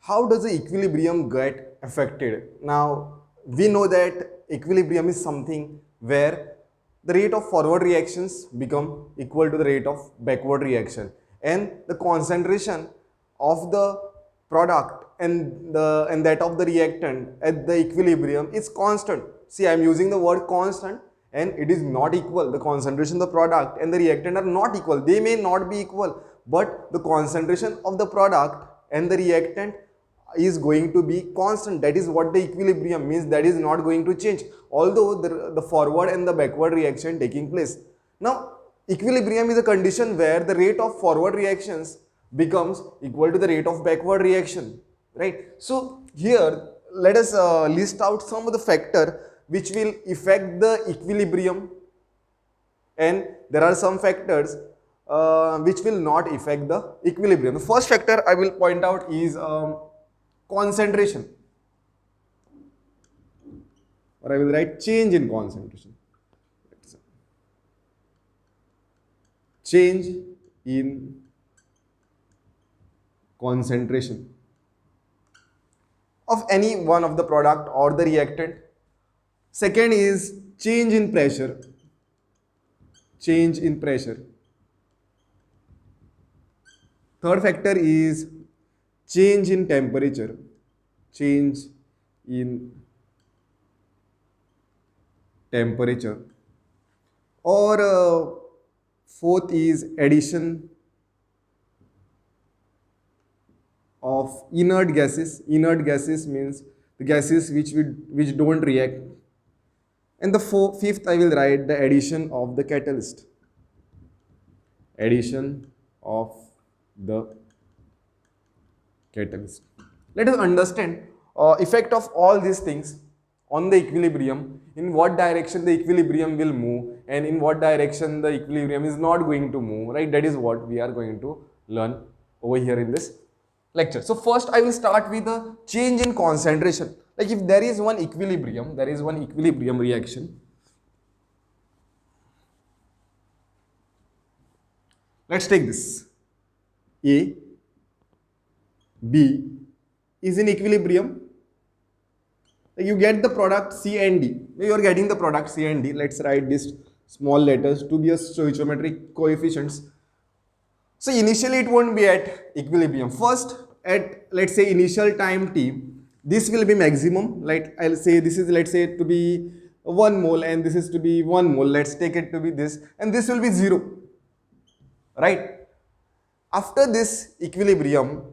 how does the equilibrium get affected? Now, we know that equilibrium is something where the rate of forward reactions become equal to the rate of backward reaction, and the concentration of the product and that of the reactant at the equilibrium is constant. See, I am using the word constant, and it is not equal. The concentration of the product and the reactant are not equal. They may not be equal, but the concentration of the product and the reactant is going to be constant. That is what the equilibrium means. That is not going to change, although the forward and the backward reaction taking place. Now, equilibrium is a condition where the rate of forward reactions becomes equal to the rate of backward reaction, right? So here let us list out some of the factor which will affect the equilibrium, and there are some factors which will not affect the equilibrium. The first factor I will point out is concentration, or I will write change in concentration. Change in concentration of any one of the product or the reactant. Second is change in pressure. Change in pressure. Third factor is change in temperature. Change in temperature. Or fourth is addition of inert gases. Inert gases means the gases which don't react. And the fifth I will write the addition of the catalyst. Addition of the catalyst. Let us understand effect of all these things on the equilibrium, in what direction the equilibrium will move and in what direction the equilibrium is not going to move, right? That is what we are going to learn over here in this lecture. So first I will start with the change in concentration. Like if there is one equilibrium reaction. Let's take this. A, B is in equilibrium. You get the product C and D. You are getting the product C and D. Let's write this small letters to be a stoichiometric coefficients. So initially it won't be at equilibrium. First, at let's say initial time t, this will be maximum. Like I'll say this is, let's say, to be 1 mole and this is to be 1 mole. Let's take it to be this, and this will be 0, right? After this equilibrium,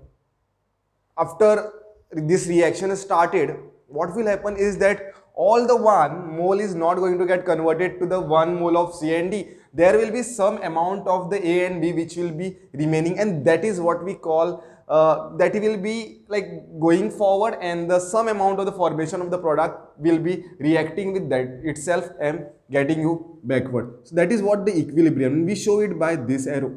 after this reaction is started, what will happen is that all the 1 mole is not going to get converted to the 1 mole of C and D. There will be some amount of the A and B which will be remaining, and that is what we call that will be like going forward, and the some amount of the formation of the product will be reacting with that itself and getting you backward. So that is what the equilibrium, we show it by this arrow.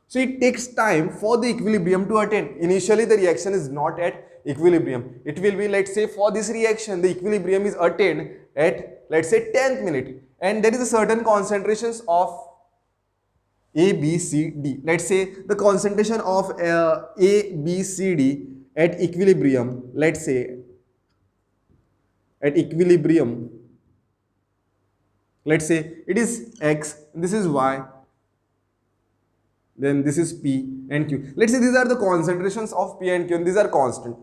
So it takes time for the equilibrium to attain. Initially the reaction is not at equilibrium. It will be, let's say, for this reaction the equilibrium is attained at, let's say, 10th minute, and there is a certain concentrations of A, B, C, D. Let's say the concentration of A, B, C, D at equilibrium, let's say at equilibrium, let's say it is X, this is Y, then this is P and Q. Let's say these are the concentrations of P and Q, and these are constant.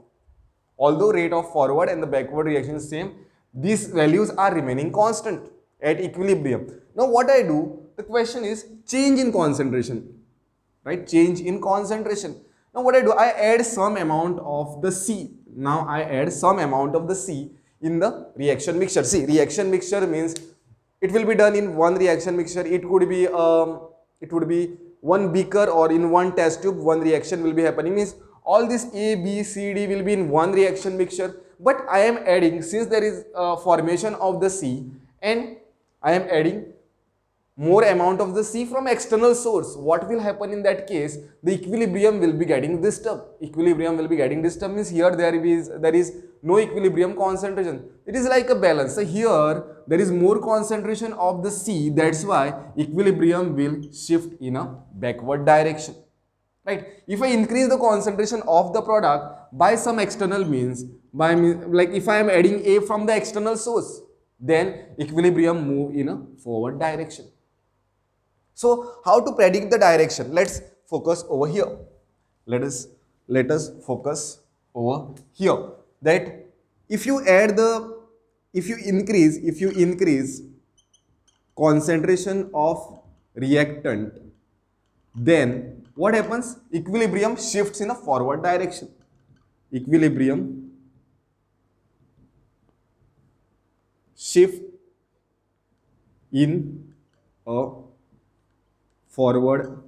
Although rate of forward and the backward reaction is same, these values are remaining constant at equilibrium. Now what I do, the question is change in concentration, right? Change in concentration. Now what I do, I add some amount of the C. Now I add some amount of the C in the reaction mixture. See, reaction mixture means it will be done in one reaction mixture. It would be one beaker, or in one test tube one reaction will be happening. Means all this A, B, C, D will be in one reaction mixture, but I am adding, since there is formation of the C, and I am adding more amount of the C from external source. What will happen in that case? The equilibrium will be getting disturbed. Equilibrium will be getting disturbed means here there is no equilibrium concentration. It is like a balance. So here there is more concentration of the C. That's why equilibrium will shift in a backward direction. right? If I increase the concentration of the product by some external means, like if I am adding A from the external source, then equilibrium move in a forward direction. So how to predict the direction? Let's focus over here. Let us focus over here, that if you add the if you increase concentration of reactant, then what happens? Equilibrium shifts in a forward direction. Equilibrium shift in a forward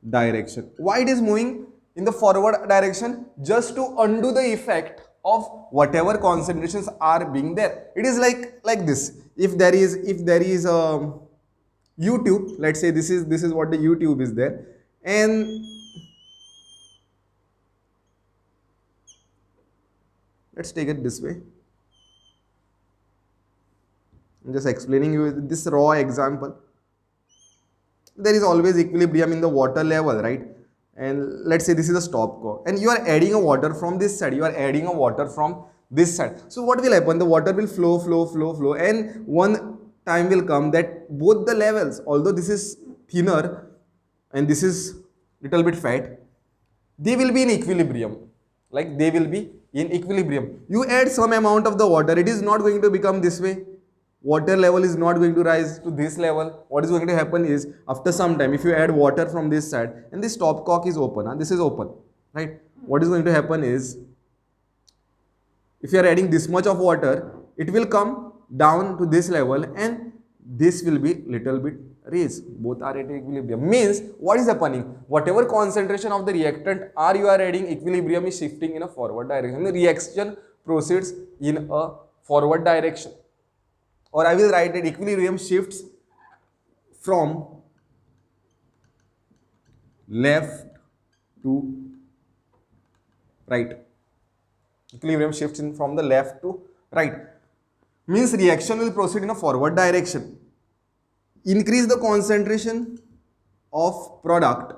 direction. Why it is moving in the forward direction? Just to undo the effect of whatever concentrations are being there. It is like this. If there is a YouTube, let's say this is what the YouTube is there, and let's take it this way. I'm just explaining you this raw example. There is always equilibrium in the water level, right? And let's say this is a stopcock, and you are adding a water from this side, you are adding a water from this side. So what will happen? The water will flow, and one time will come that both the levels, although this is thinner and this is little bit fat, they will be in equilibrium. Like they will be in equilibrium. You add some amount of the water, it is not going to become this way. Water level is not going to rise to this level. What is going to happen is, after some time, if you add water from this side and this stopcock is open, this is open, right? What is going to happen is, if you are adding this much of water, it will come down to this level and this will be little bit raised. Both are at equilibrium. Means what is happening? Whatever concentration of the reactant are you are adding, equilibrium is shifting in a forward direction. The reaction proceeds in a forward direction. Or I will write that equilibrium shifts from left to right. Equilibrium shifts in from the left to right. Means reaction will proceed in a forward direction. Increase the concentration of product,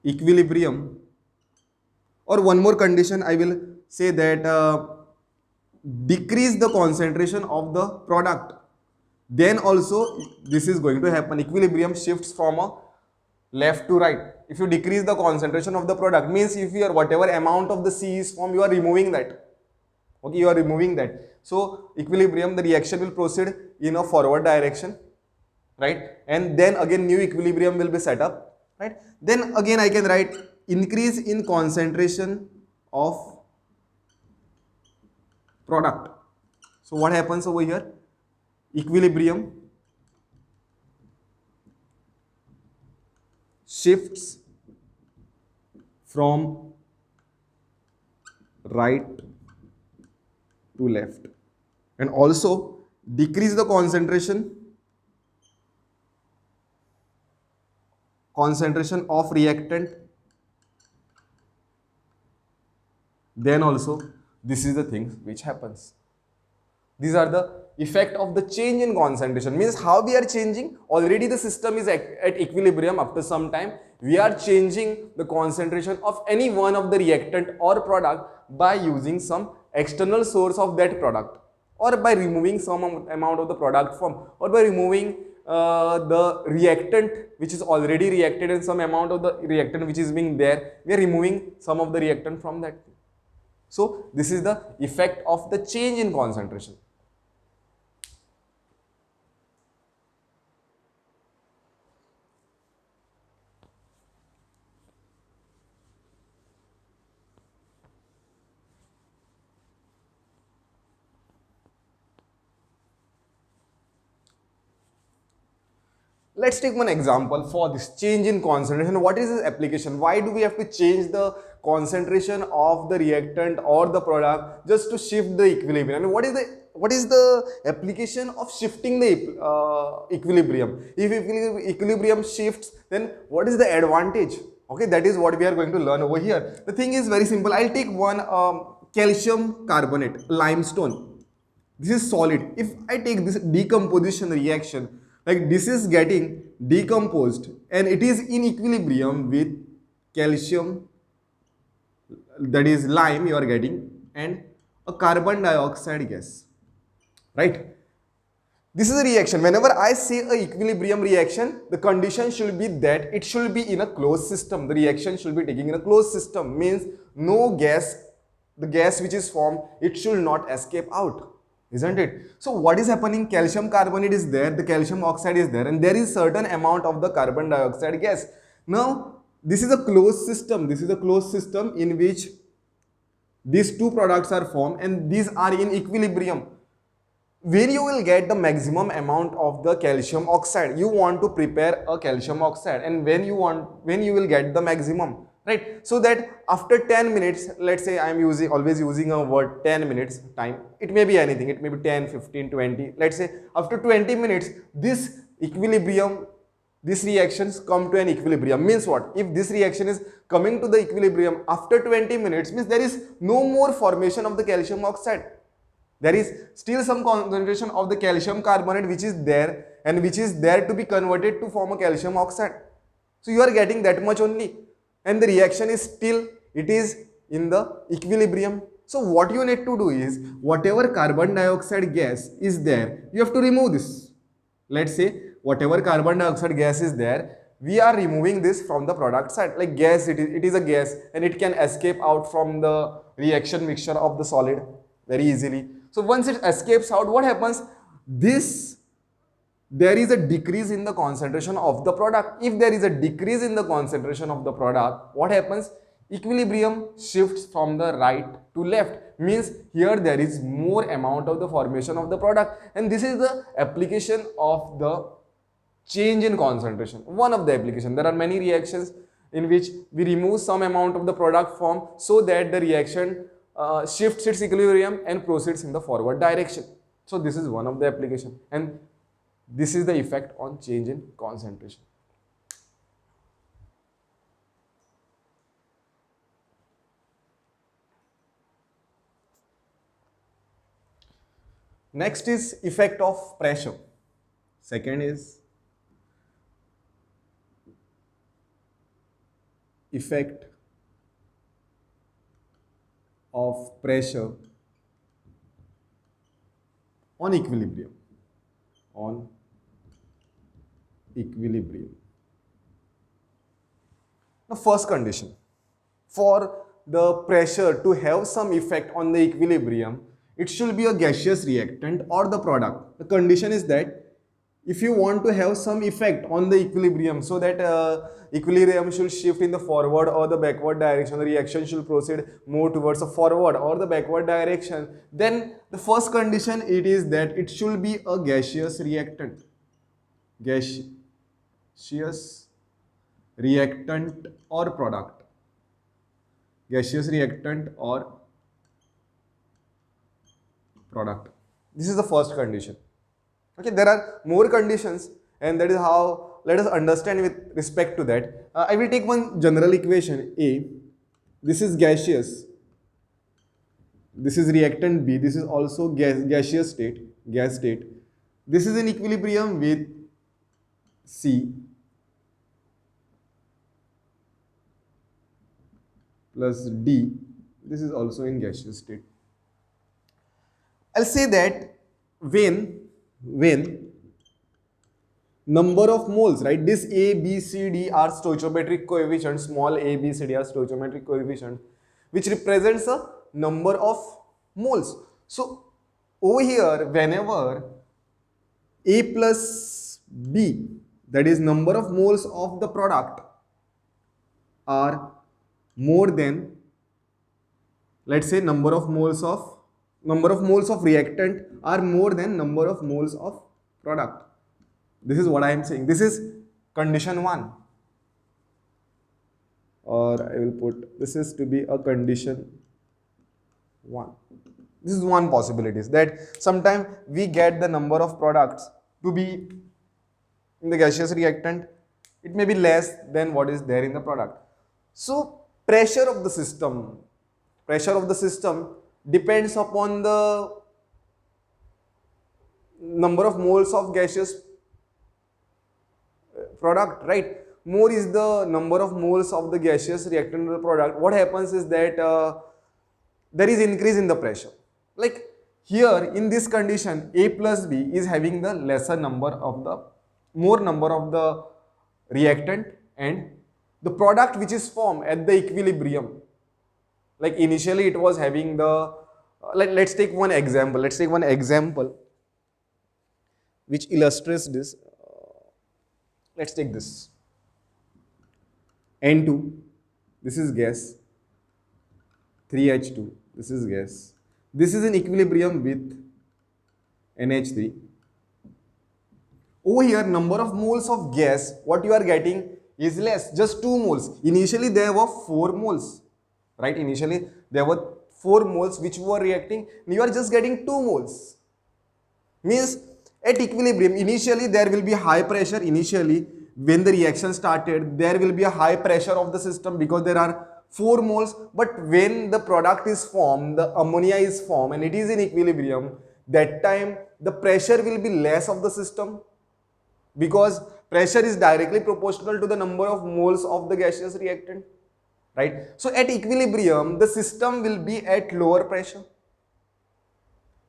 equilibrium, or one more condition I will say that decrease the concentration of the product, then also this is going to happen. Equilibrium shifts from a left to right. If you decrease the concentration of the product, means if your whatever amount of the C is formed, you are removing that. Okay, you are removing that. So equilibrium, the reaction will proceed in a forward direction, right? And then again new equilibrium will be set up, right? Then again I can write increase in concentration of product. So what happens over here? Equilibrium shifts from right to left, and also decrease the concentration of reactant, then also this is the things which happens. These are the effect of the change in concentration. Means how we are changing? Already the system is at equilibrium. After some time we are changing the concentration of any one of the reactant or product by using some external source of that product, or by removing some amount of the product from, or by removing the reactant which is already reacted and some amount of the reactant which is being there, we are removing some of the reactant from that. So this is the effect of the change in concentration. Let's take one example for this change in concentration. What is this application? Why do we have to change the concentration of the reactant or the product just to shift the equilibrium? I mean, what is the application of shifting the equilibrium? If equilibrium shifts, then what is the advantage? Okay, that is what we are going to learn over here. The thing is very simple. I'll take one calcium carbonate, limestone. This is solid. If I take this decomposition reaction, like this is getting decomposed and it is in equilibrium with calcium, that is lime you are getting, and a carbon dioxide gas, right? This is a reaction. Whenever I say a equilibrium reaction, the condition should be that it should be in a closed system. The reaction should be taking in a closed system, means no gas, the gas which is formed, it should not escape out, isn't it? So what is happening? Calcium carbonate is there, the calcium oxide is there, and there is certain amount of the carbon dioxide gas. Now, this is a closed system. This is a closed system in which these two products are formed and these are in equilibrium. Where you will get the maximum amount of the calcium oxide, you want to prepare a calcium oxide, and when you will get the maximum, right? So that after 10 minutes, let's say I am always using a word 10 minutes time, it may be anything, it may be 10, 15, 20, let's say after 20 minutes this equilibrium, these reactions come to an equilibrium. Means what? If this reaction is coming to the equilibrium after 20 minutes, means there is no more formation of the calcium oxide. There is still some concentration of the calcium carbonate which is there, and which is there to be converted to form a calcium oxide. So you are getting that much only, and the reaction is still, it is in the equilibrium. So what you need to do is, whatever carbon dioxide gas is there, you have to remove this. Let's say whatever carbon dioxide gas is there, we are removing this from the product side. Like gas, it is a gas and it can escape out from the reaction mixture of the solid very easily. So once it escapes out, what happens? There is a decrease in the concentration of the product. If there is a decrease in the concentration of the product, what happens? Equilibrium shifts from the right to left. Means here there is more amount of the formation of the product, and this is the application of the change in concentration. One of the application. There are many reactions in which we remove some amount of the product form so that the reaction shifts its equilibrium and proceeds in the forward direction. So this is one of the application, and this is the effect on change in concentration. Next is effect of pressure. Second is effect of pressure on equilibrium. On equilibrium. The first condition for the pressure to have some effect on the equilibrium, it should be a gaseous reactant or the product. The condition is that if you want to have some effect on the equilibrium, so that equilibrium should shift in the forward or the backward direction, the reaction should proceed more towards the forward or the backward direction, then the first condition it is that it should be a gaseous reactant. Gaseous reactant or product. Gaseous reactant or product. This is the first condition. Okay, there are more conditions, and that is how let us understand with respect to that. I will take one general equation A. This is gaseous. This is reactant B. This is also gaseous state, gas state. This is in equilibrium with C plus D. This is also in gaseous state. I'll say that when number of moles, right, this A, B, C, D are stoichiometric coefficients, small a, b, c, d are stoichiometric coefficients, which represents a number of moles. So over here, whenever A plus B, that is number of moles of the product, are more than, let's say number of moles of reactant are more than number of moles of product. This is what I am saying. This is condition 1. Or I will put, this is to be a condition 1. This is one possibility, that sometimes we get the number of products to be in the gaseous reactant, it may be less than what is there in the product. So pressure of the system depends upon the number of moles of gaseous product, right? More is the number of moles of the gaseous reactant in the product. What happens is that there is increase in the pressure. Like here in this condition, A plus B is having the lesser number of the, more number of the reactant, and the product which is formed at the equilibrium, like initially it was having the, let's take one example. Let's take one example which illustrates this. Let's take this. N2, this is gas. 3H2, this is gas. This is in equilibrium with NH3. Over here, number of moles of gas, what you are getting is less, just 2 moles. Initially, there were 4 moles, right? Initially, there were 4 moles which were reacting. You are just getting 2 moles. Means at equilibrium, initially there will be high pressure. Initially, when the reaction started, there will be a high pressure of the system because there are 4 moles. But when the product is formed, the ammonia is formed and it is in equilibrium, that time the pressure will be less of the system, because pressure is directly proportional to the number of moles of the gaseous reactant, right? So at equilibrium, the system will be at lower pressure.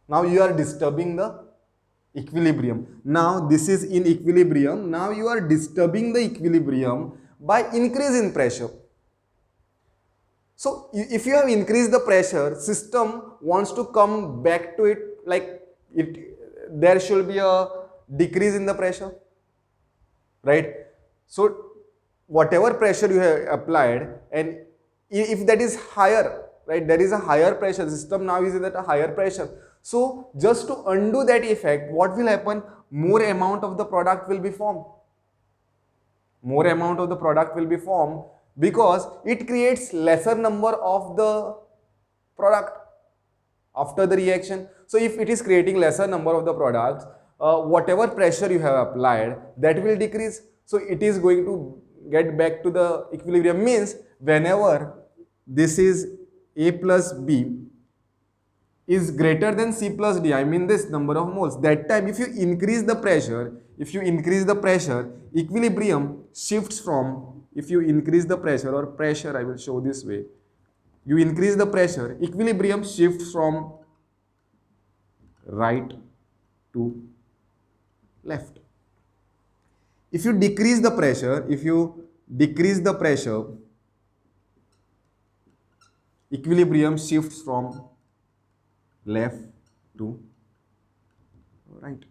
Now you are disturbing the equilibrium. Now this is in equilibrium. Now you are disturbing the equilibrium by increase in pressure. So if you have increased the pressure, system wants to come back to it, like there should be a decrease in the pressure, right? So whatever pressure you have applied, and if that is higher, right, there is a higher pressure, system now is at a higher pressure. So just to undo that effect, what will happen? More amount of the product will be formed. More amount of the product will be formed because it creates lesser number of the product after the reaction. So if it is creating lesser number of the products, whatever pressure you have applied, that will decrease. So it is going to get back to the equilibrium. Means whenever this is A plus B is greater than C plus D, I mean this number of moles, that time if you increase the pressure, equilibrium shifts from, if you increase the pressure or pressure, I will show this way, you increase the pressure, equilibrium shifts from right to left. If you decrease the pressure, equilibrium shifts from left to right.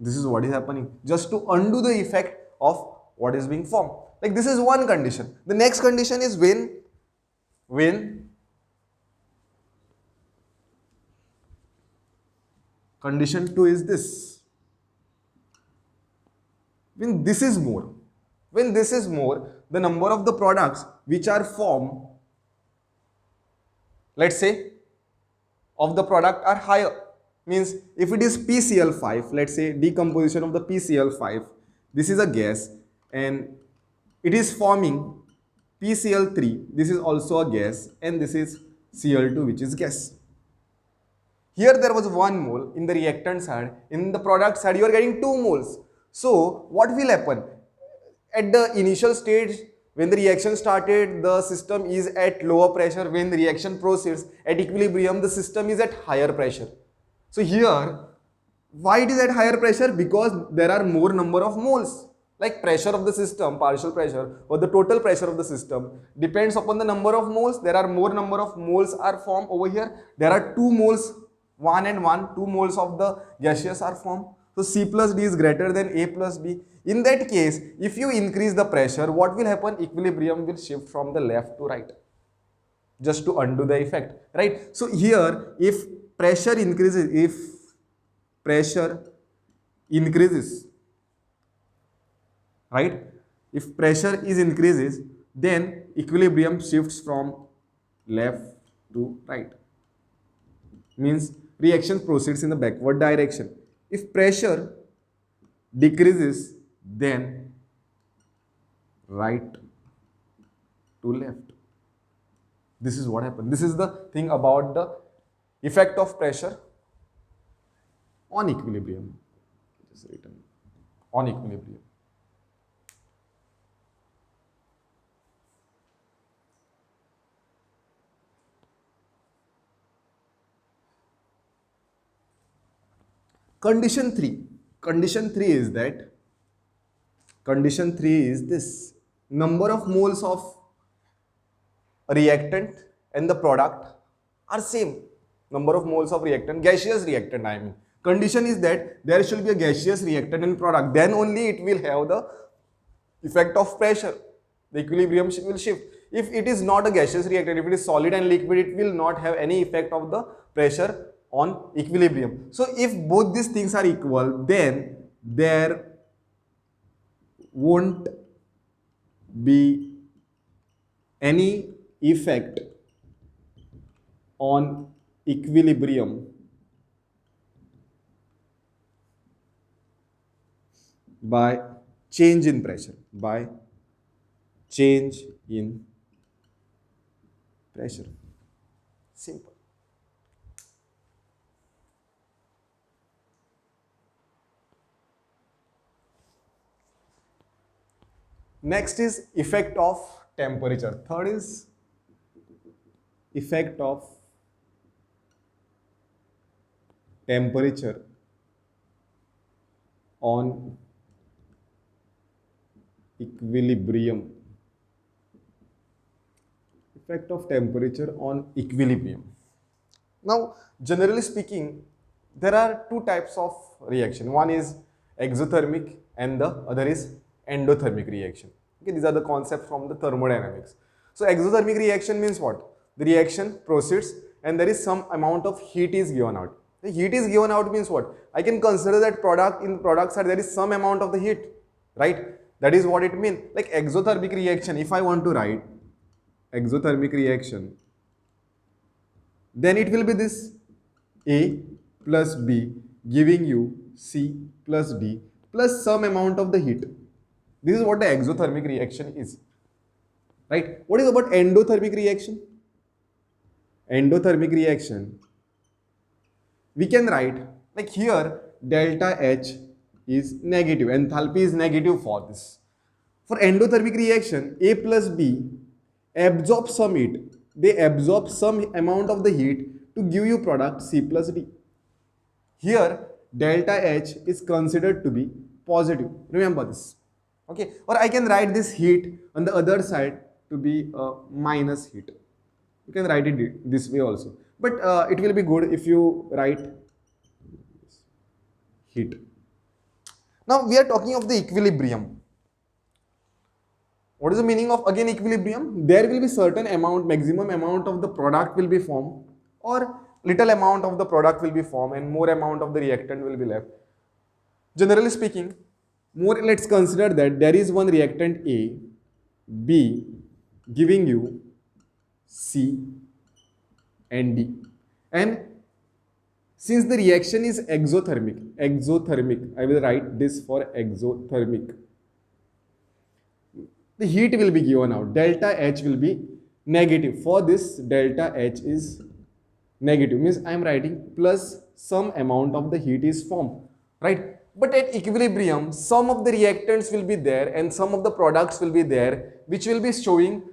This is what is happening, just to undo the effect of what is being formed. Like this is one condition. The next condition is when condition 2 is this. When this is more, the number of the products which are formed, let's say, of the product are higher. Means if it is PCl5, let's say decomposition of the PCl5, this is a gas and it is forming PCl3, this is also a gas, and this is Cl2 which is gas. Here there was 1 mole in the reactant side, in the product side you are getting 2 moles. So what will happen? At the initial stage, when the reaction started, the system is at lower pressure. When the reaction proceeds at equilibrium, the system is at higher pressure. So here, why it is at higher pressure? Because there are more number of moles. Like pressure of the system, partial pressure or the total pressure of the system depends upon the number of moles. There are more number of moles are formed over here. There are 2 moles, 1 and 1, 2 moles of the gaseous are formed. So C plus D is greater than A plus B. In that case, if you increase the pressure, what will happen? Equilibrium will shift from the left to right, just to undo the effect, right? So here, if pressure increases, right? If pressure is increases, then equilibrium shifts from left to right. Means reaction proceeds in the backward direction. If pressure decreases, then right to left. This is what happens. This is the thing about the effect of pressure on equilibrium. is written on equilibrium. Condition 3. Condition 3 is that condition 3 is this: number of moles of reactant and the product are same. Number of moles of reactant, gaseous reactant I mean. Condition is that there should be a gaseous reactant and product, then only it will have the effect of pressure. The equilibrium will shift. If it is not a gaseous reactant, if it is solid and liquid, it will not have any effect of the pressure on equilibrium. So if both these things are equal, then there won't be any effect on equilibrium by change in pressure, by change in pressure. Simple. Next is effect of temperature. Third is effect of temperature on equilibrium. Effect of temperature on equilibrium. Now, generally speaking, there are two types of reaction. One is exothermic and the other is endothermic reaction. Okay, these are the concepts from the thermodynamics. So, exothermic reaction means what? The reaction proceeds and there is some amount of heat is given out. The heat is given out means what? I can consider that product in product side there is some amount of the heat, right? That is what it means. Like exothermic reaction, if I want to write exothermic reaction, then it will be this: A plus B giving you C plus D plus some amount of the heat. This is what the exothermic reaction is, right? What is about endothermic reaction? Endothermic reaction, we can write like here delta H is negative, enthalpy is negative for this. For endothermic reaction, A plus B absorb some heat. They absorb some amount of the heat to give you product C plus D. Here delta H is considered to be positive. Remember this. Okay, or I can write this heat on the other side to be a minus heat. You can write it this way also, but it will be good if you write heat. Now we are talking of the equilibrium. What is the meaning of again equilibrium? There will be certain amount, maximum amount of the product will be formed, or little amount of the product will be formed and more amount of the reactant will be left. Generally speaking, let's consider that there is one reactant A, B giving you C and D, and since the reaction is exothermic, I will write this for exothermic. The heat will be given out. Delta H will be negative. For this, delta H is negative. Means I am writing plus some amount of the heat is formed. Right? But at equilibrium, some of the reactants will be there and some of the products will be there, which will be showing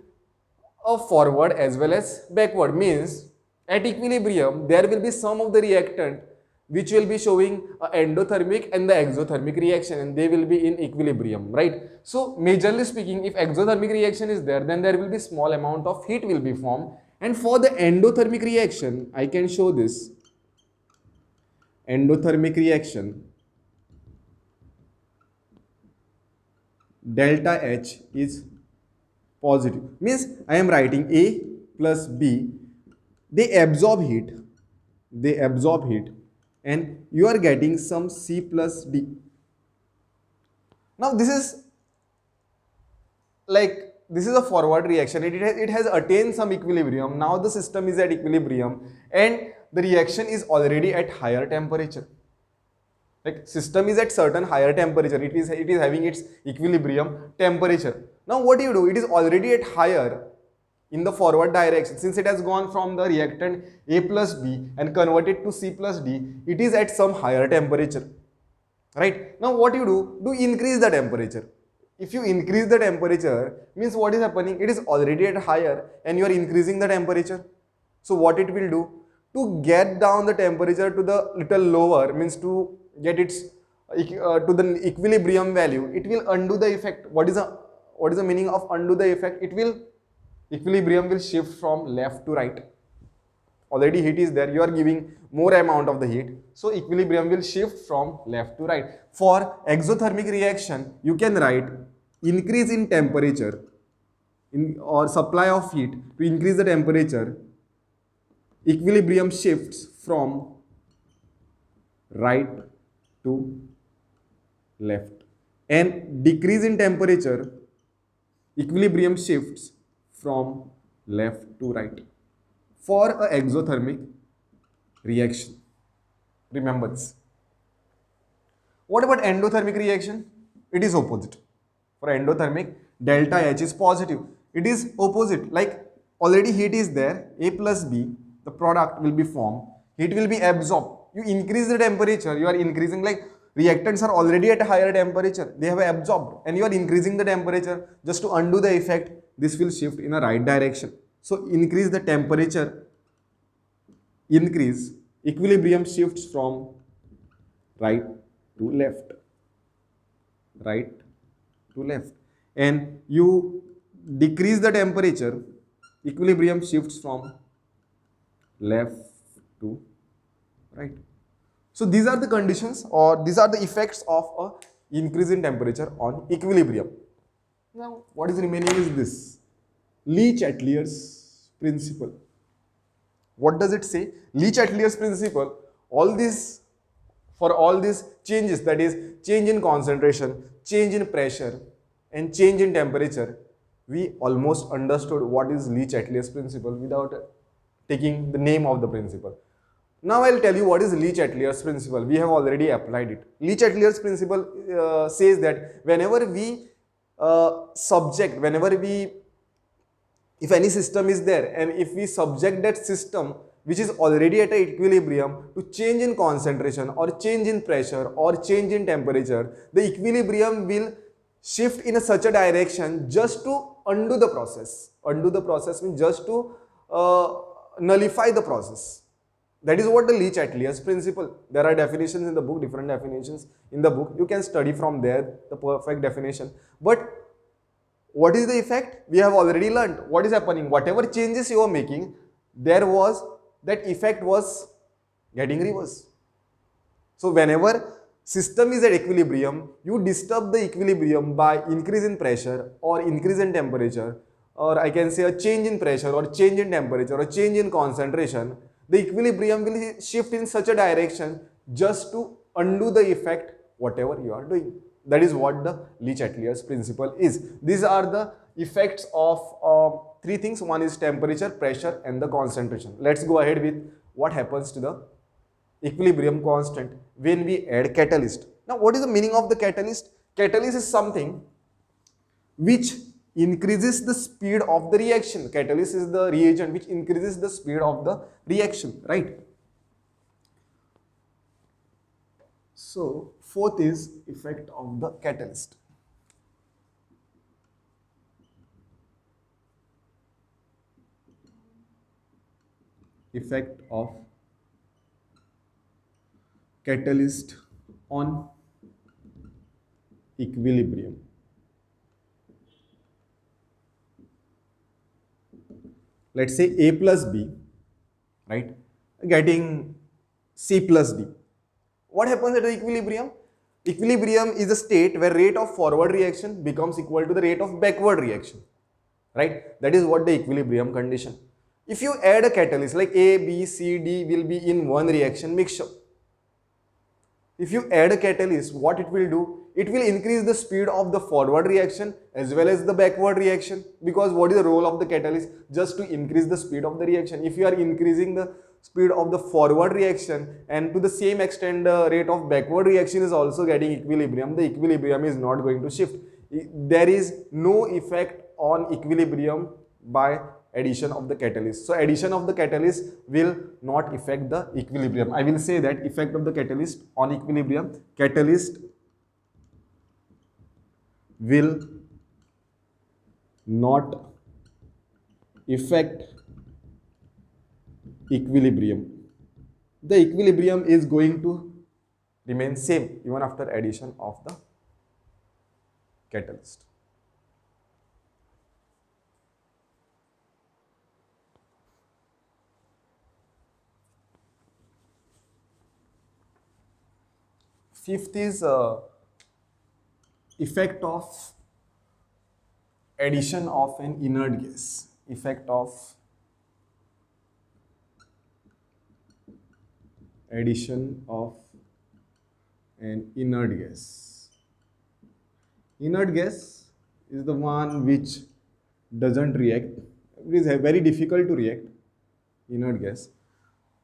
a forward as well as backward. Means at equilibrium, there will be some of the reactant which will be showing endothermic and the exothermic reaction, and they will be in equilibrium, right? So majorly speaking, if exothermic reaction is there, then there will be small amount of heat will be formed, and for the endothermic reaction, I can show this endothermic reaction, delta H is positive. Means I am writing A plus B, they absorb heat, and you are getting some C plus D. Now this is a forward reaction. It has attained some equilibrium. Now the system is at equilibrium and the reaction is already at higher temperature. Like system is at certain higher temperature. It is having its equilibrium temperature. Now what do you do? It is already at higher in the forward direction. Since it has gone from the reactant A plus B and converted to C plus D, it is at some higher temperature, right? Now what you do increase the temperature. If you increase the temperature, means what is happening? It is already at higher and you are increasing the temperature. So what it will do? To get down the temperature to the little lower, means to get its to the equilibrium value, it will undo the effect. What is the meaning of undo the effect? It will equilibrium will shift from left to right. Already heat is there, you are giving more amount of the heat, so equilibrium will shift from left to right. For exothermic reaction, you can write increase in temperature or supply of heat. To increase the temperature, equilibrium shifts from right to left, and decrease in temperature, equilibrium shifts from left to right. For a exothermic reaction, remember this. What about endothermic reaction? It is opposite. For endothermic, delta H is positive. It is opposite. Like already heat is there, A plus B, the product will be formed. Heat will be absorbed. You increase the temperature, you are increasing, like reactants are already at a higher temperature. They have absorbed and you are increasing the temperature. Just to undo the effect, this will shift in a right direction. So increase the temperature, increase, equilibrium shifts from right to left, right to left, and you decrease the temperature, equilibrium shifts from left to right. So these are the conditions, or these are the effects of a increase in temperature on equilibrium. Now what is remaining is this, Le-Chatelier's principle. What does it say? Le-Chatelier's principle, for all these changes, that is change in concentration, change in pressure and change in temperature, we almost understood what is Le-Chatelier's principle without taking the name of the principle. Now I'll tell you what is Le-Chatelier's principle. We have already applied it. Le-Chatelier's principle says that whenever we if any system is there and if we subject that system which is already at an equilibrium to change in concentration or change in pressure or change in temperature, the equilibrium will shift in such a direction just to undo the process. Undo the process means just to nullify the process. That is what the Le-Chatelier's principle. There are definitions in the book, different definitions in the book. You can study from there the perfect definition. But what is the effect? We have already learned. What is happening? Whatever changes you are making, that effect was getting reversed. So whenever system is at equilibrium, you disturb the equilibrium by increase in pressure or increase in temperature, or I can say a change in pressure or change in temperature or change in concentration, the equilibrium will shift in such a direction just to undo the effect whatever you are doing. That is what the Le-Chatelier's principle is. These are the effects of three things. One is temperature, pressure and the concentration. Let's go ahead with what happens to the equilibrium constant when we add catalyst. Now what is the meaning of the catalyst? Catalyst is something which increases the speed of the reaction. Catalyst is the reagent which increases the speed of the reaction, right? So fourth is effect of the catalyst. Effect of catalyst on equilibrium. Let's say A plus B, right, getting C plus D. What happens at the equilibrium? Equilibrium is a state where rate of forward reaction becomes equal to the rate of backward reaction, right? That is what the equilibrium condition. If you add a catalyst like A, B, C, D will be in one reaction mixture. If you add a catalyst, what it will do? It will increase the speed of the forward reaction as well as the backward reaction, because what is the role of the catalyst? Just to increase the speed of the reaction. If you are increasing the speed of the forward reaction and to the same extent the rate of backward reaction is also getting equilibrium, the equilibrium is not going to shift. There is no effect on equilibrium by addition of the catalyst. So addition of the catalyst will not affect the equilibrium. I will say that effect of the catalyst on equilibrium, catalyst will not affect equilibrium. The equilibrium is going to remain same even after addition of the catalyst. Fifth is effect of addition of an inert gas. Effect of addition of an inert gas. Inert gas is the one which doesn't react. It is very difficult to react. Inert gas.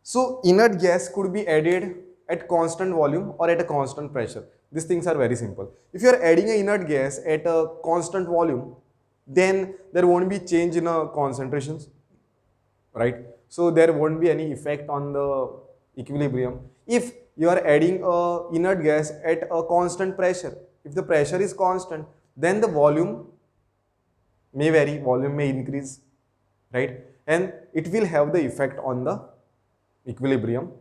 So inert gas could be added at constant volume or at a constant pressure. These things are very simple. If you are adding an inert gas at a constant volume, then there won't be change in concentrations, right? So there won't be any effect on the equilibrium. If you are adding a inert gas at a constant pressure, if the pressure is constant, then the volume may vary, volume may increase, right? And it will have the effect on the equilibrium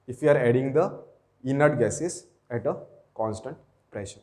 if you are adding the inert gases at a constant pressure.